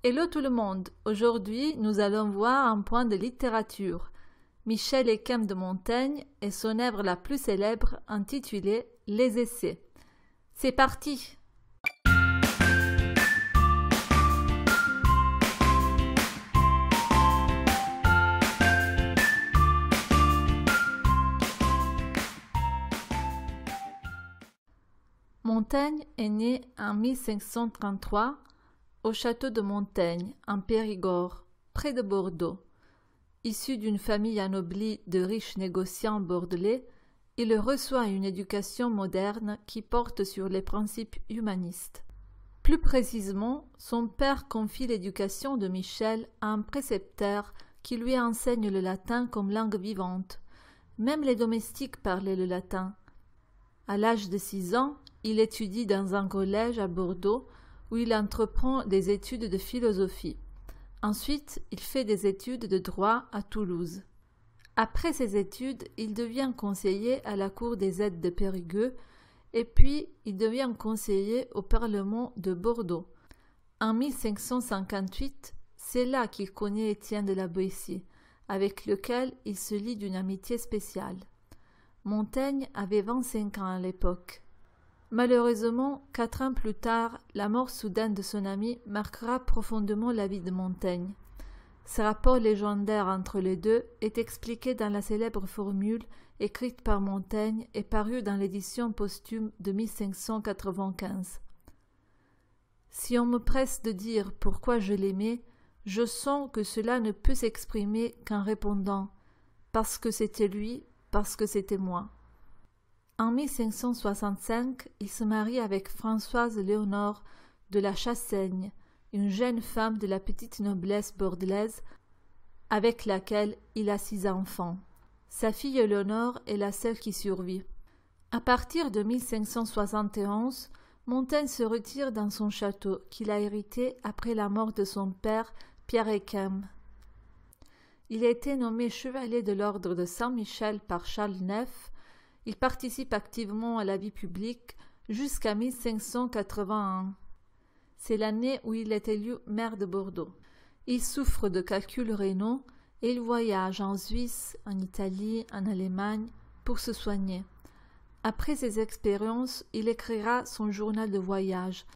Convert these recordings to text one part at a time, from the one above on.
Hello tout le monde, aujourd'hui nous allons voir un point de littérature. Michel Eyquem de Montaigne et son œuvre la plus célèbre intitulée Les Essais. C'est parti! Montaigne est né en 1533 au château de Montaigne, en Périgord, près de Bordeaux. Issu d'une famille anoblie de riches négociants bordelais, il reçoit une éducation moderne qui porte sur les principes humanistes. Plus précisément, son père confie l'éducation de Michel à un précepteur qui lui enseigne le latin comme langue vivante. Même les domestiques parlaient le latin. À l'âge de 6 ans, il étudie dans un collège à Bordeaux où il entreprend des études de philosophie. Ensuite, il fait des études de droit à Toulouse. Après ses études, il devient conseiller à la cour des aides de Périgueux et puis il devient conseiller au Parlement de Bordeaux. En 1558, c'est là qu'il connaît Étienne de la Boétie, avec lequel il se lie d'une amitié spéciale. Montaigne avait 25 ans à l'époque. Malheureusement, 4 ans plus tard, la mort soudaine de son ami marquera profondément la vie de Montaigne. Ce rapport légendaire entre les deux est expliqué dans la célèbre formule écrite par Montaigne et parue dans l'édition posthume de 1595. Si on me presse de dire pourquoi je l'aimais, je sens que cela ne peut s'exprimer qu'en répondant « parce que c'était lui, parce que c'était moi ». En 1565, il se marie avec Françoise Léonore de la Chassaigne, une jeune femme de la petite noblesse bordelaise avec laquelle il a 6 enfants. Sa fille Léonore est la seule qui survit. À partir de 1571, Montaigne se retire dans son château qu'il a hérité après la mort de son père Pierre Eyquem. Il a été nommé chevalier de l'ordre de Saint-Michel par Charles IX. Il participe activement à la vie publique jusqu'à 1581. C'est l'année où il est élu maire de Bordeaux. Il souffre de calculs rénaux et il voyage en Suisse, en Italie, en Allemagne pour se soigner. Après ces expériences, il écrira son journal de voyage.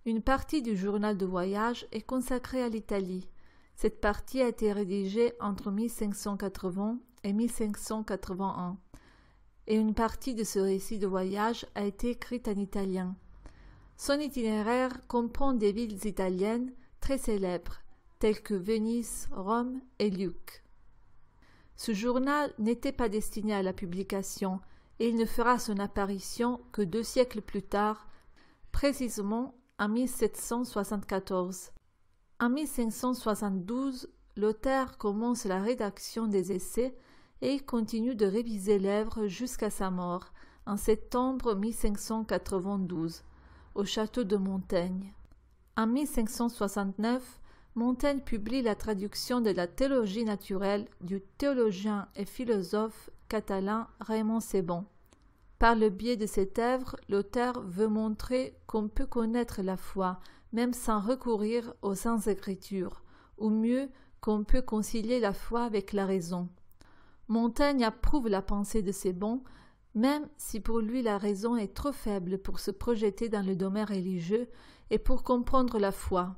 Une partie du journal de voyage est consacrée à l'Italie. Cette partie a été rédigée entre 1580 et 1581. Et une partie de ce récit de voyage a été écrite en italien. Son itinéraire comprend des villes italiennes très célèbres, telles que Venise, Rome et Lucques. Ce journal n'était pas destiné à la publication et il ne fera son apparition que 2 siècles plus tard, précisément en 1774. En 1572, l'auteur commence la rédaction des essais et il continue de réviser l'œuvre jusqu'à sa mort, en septembre 1592, au château de Montaigne. En 1569, Montaigne publie la traduction de la théologie naturelle du théologien et philosophe catalan Raymond Sebon. Par le biais de cette œuvre, l'auteur veut montrer qu'on peut connaître la foi, même sans recourir aux saintes écritures, ou mieux, qu'on peut concilier la foi avec la raison. Montaigne approuve la pensée de Sebon, même si pour lui la raison est trop faible pour se projeter dans le domaine religieux et pour comprendre la foi.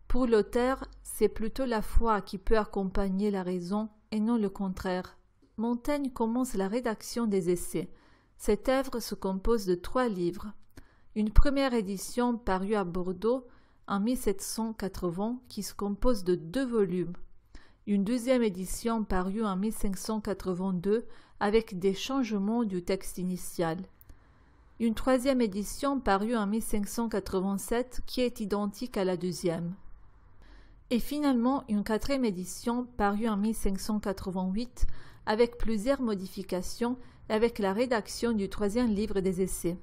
Pour l'auteur, c'est plutôt la foi qui peut accompagner la raison et non le contraire. Montaigne commence la rédaction des essais. Cette œuvre se compose de 3 livres. Une première édition parue à Bordeaux en 1780 qui se compose de 2 volumes. Une deuxième édition parue en 1582 avec des changements du texte initial. Une troisième édition parue en 1587 qui est identique à la deuxième. Et finalement une 4e édition parue en 1588 avec plusieurs modifications et avec la rédaction du 3e livre des essais.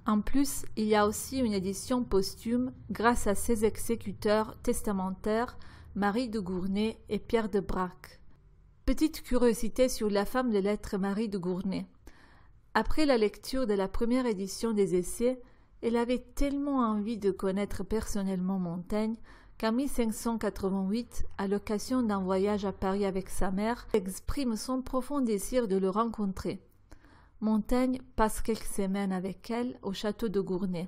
En plus, il y a aussi une édition posthume grâce à ses exécuteurs testamentaires Marie de Gournay et Pierre de Braque. Petite curiosité sur la femme de lettres Marie de Gournay. Après la lecture de la première édition des essais, elle avait tellement envie de connaître personnellement Montaigne qu'en 1588, à l'occasion d'un voyage à Paris avec sa mère, exprime son profond désir de le rencontrer. Montaigne passe quelques semaines avec elle au château de Gournay.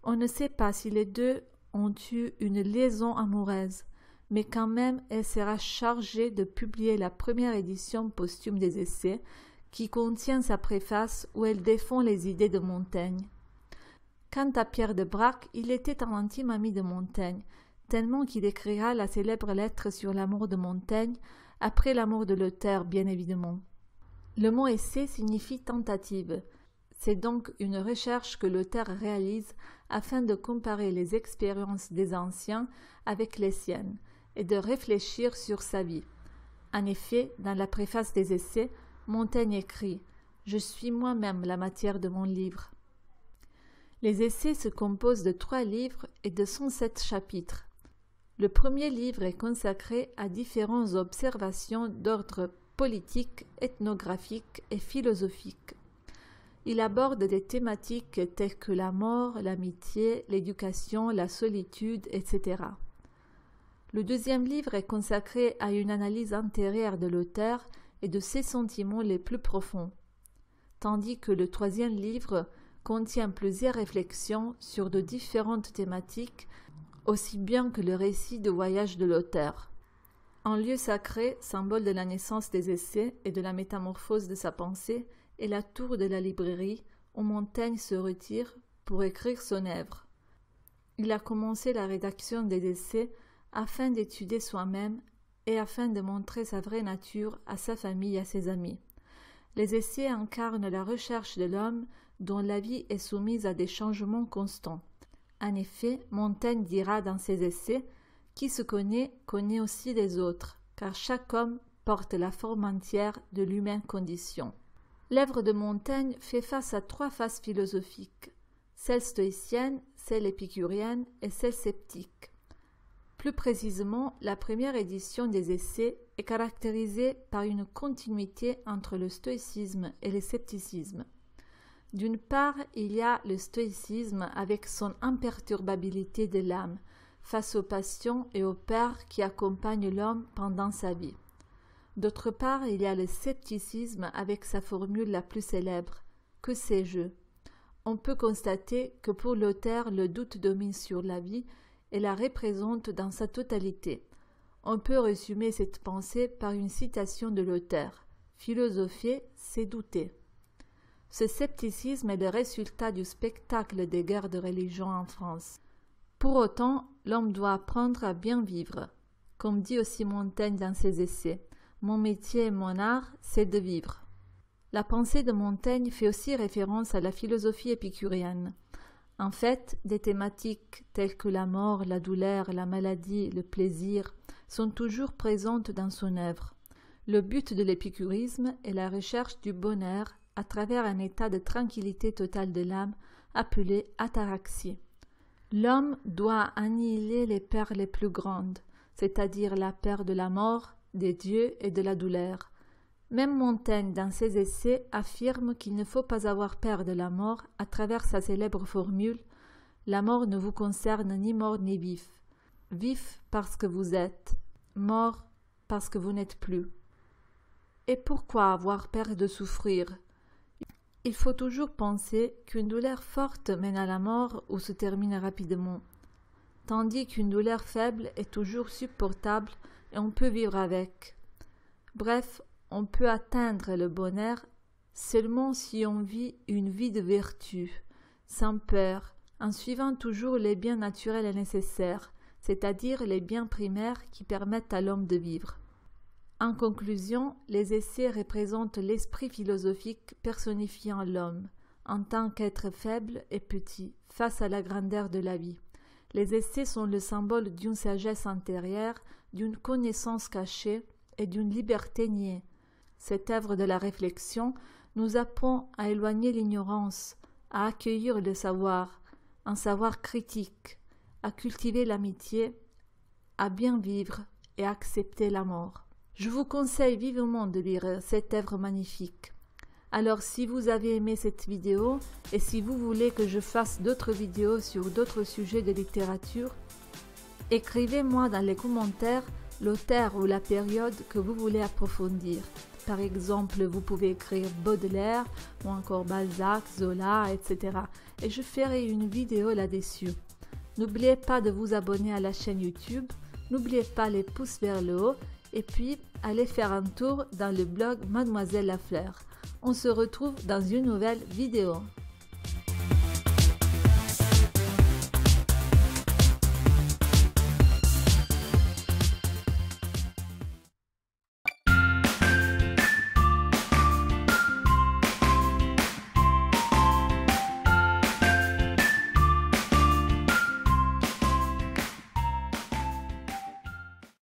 On ne sait pas si les deux ont eu une liaison amoureuse, mais quand même elle sera chargée de publier la première édition posthume des Essais, qui contient sa préface où elle défend les idées de Montaigne. Quant à Pierre de Braque, il était un intime ami de Montaigne, tellement qu'il écrira la célèbre lettre sur l'amour de Montaigne, après l'amour de l'auteur, bien évidemment. Le mot essai signifie tentative. C'est donc une recherche que l'auteur réalise afin de comparer les expériences des anciens avec les siennes et de réfléchir sur sa vie. En effet, dans la préface des Essais, Montaigne écrit « Je suis moi-même la matière de mon livre ». Les Essais se composent de 3 livres et de 107 chapitres. Le premier livre est consacré à différentes observations d'ordre politique, ethnographique et philosophique. Il aborde des thématiques telles que la mort, l'amitié, l'éducation, la solitude, etc. Le deuxième livre est consacré à une analyse intérieure de l'auteur et de ses sentiments les plus profonds, tandis que le troisième livre contient plusieurs réflexions sur de différentes thématiques, aussi bien que le récit de voyage de l'auteur. Un lieu sacré, symbole de la naissance des Essais et de la métamorphose de sa pensée, est la tour de la librairie où Montaigne se retire pour écrire son œuvre. Il a commencé la rédaction des Essais afin d'étudier soi-même et afin de montrer sa vraie nature à sa famille et à ses amis. Les Essais incarnent la recherche de l'homme dont la vie est soumise à des changements constants. En effet, Montaigne dira dans ses Essais « Qui se connaît, connaît aussi les autres, car chaque homme porte la forme entière de l'humaine condition. » L'œuvre de Montaigne fait face à 3 phases philosophiques, celle stoïcienne, celle épicurienne et celle sceptique. Plus précisément, la première édition des Essais est caractérisée par une continuité entre le stoïcisme et le scepticisme. D'une part, il y a le stoïcisme avec son imperturbabilité de l'âme, face aux passions et aux peurs qui accompagnent l'homme pendant sa vie. D'autre part, il y a le scepticisme avec sa formule la plus célèbre « Que sais-je » On peut constater que pour l'auteur, le doute domine sur la vie et la représente dans sa totalité. On peut résumer cette pensée par une citation de l'auteur « Philosopher, c'est douter ». Ce scepticisme est le résultat du spectacle des guerres de religion en France. Pour autant, l'homme doit apprendre à bien vivre. Comme dit aussi Montaigne dans ses Essais, « Mon métier et mon art, c'est de vivre ». La pensée de Montaigne fait aussi référence à la philosophie épicurienne. En fait, des thématiques telles que la mort, la douleur, la maladie, le plaisir sont toujours présentes dans son œuvre. Le but de l'épicurisme est la recherche du bonheur à travers un état de tranquillité totale de l'âme appelé ataraxie. L'homme doit annihiler les peurs les plus grandes, c'est-à-dire la peur de la mort, des dieux et de la douleur. Même Montaigne, dans ses Essais, affirme qu'il ne faut pas avoir peur de la mort à travers sa célèbre formule « La mort ne vous concerne ni mort ni vif. Vif parce que vous êtes, mort parce que vous n'êtes plus. » Et pourquoi avoir peur de souffrir? Il faut toujours penser qu'une douleur forte mène à la mort ou se termine rapidement, tandis qu'une douleur faible est toujours supportable et on peut vivre avec. Bref, on peut atteindre le bonheur seulement si on vit une vie de vertu, sans peur, en suivant toujours les biens naturels et nécessaires, c'est-à-dire les biens primaires qui permettent à l'homme de vivre. En conclusion, les Essais représentent l'esprit philosophique personnifiant l'homme, en tant qu'être faible et petit, face à la grandeur de la vie. Les Essais sont le symbole d'une sagesse intérieure, d'une connaissance cachée et d'une liberté niée. Cette œuvre de la réflexion nous apprend à éloigner l'ignorance, à accueillir le savoir, un savoir critique, à cultiver l'amitié, à bien vivre et à accepter la mort. Je vous conseille vivement de lire cette œuvre magnifique. Alors si vous avez aimé cette vidéo et si vous voulez que je fasse d'autres vidéos sur d'autres sujets de littérature, Écrivez-moi dans les commentaires l'auteur ou la période que vous voulez approfondir. Par exemple, vous pouvez écrire Baudelaire ou encore Balzac, Zola, etc. Et je ferai une vidéo là-dessus. N'oubliez pas de vous abonner à la chaîne YouTube, n'oubliez pas les pouces vers le haut et puis allez faire un tour dans le blog Mademoiselle Lafleur. On se retrouve dans une nouvelle vidéo.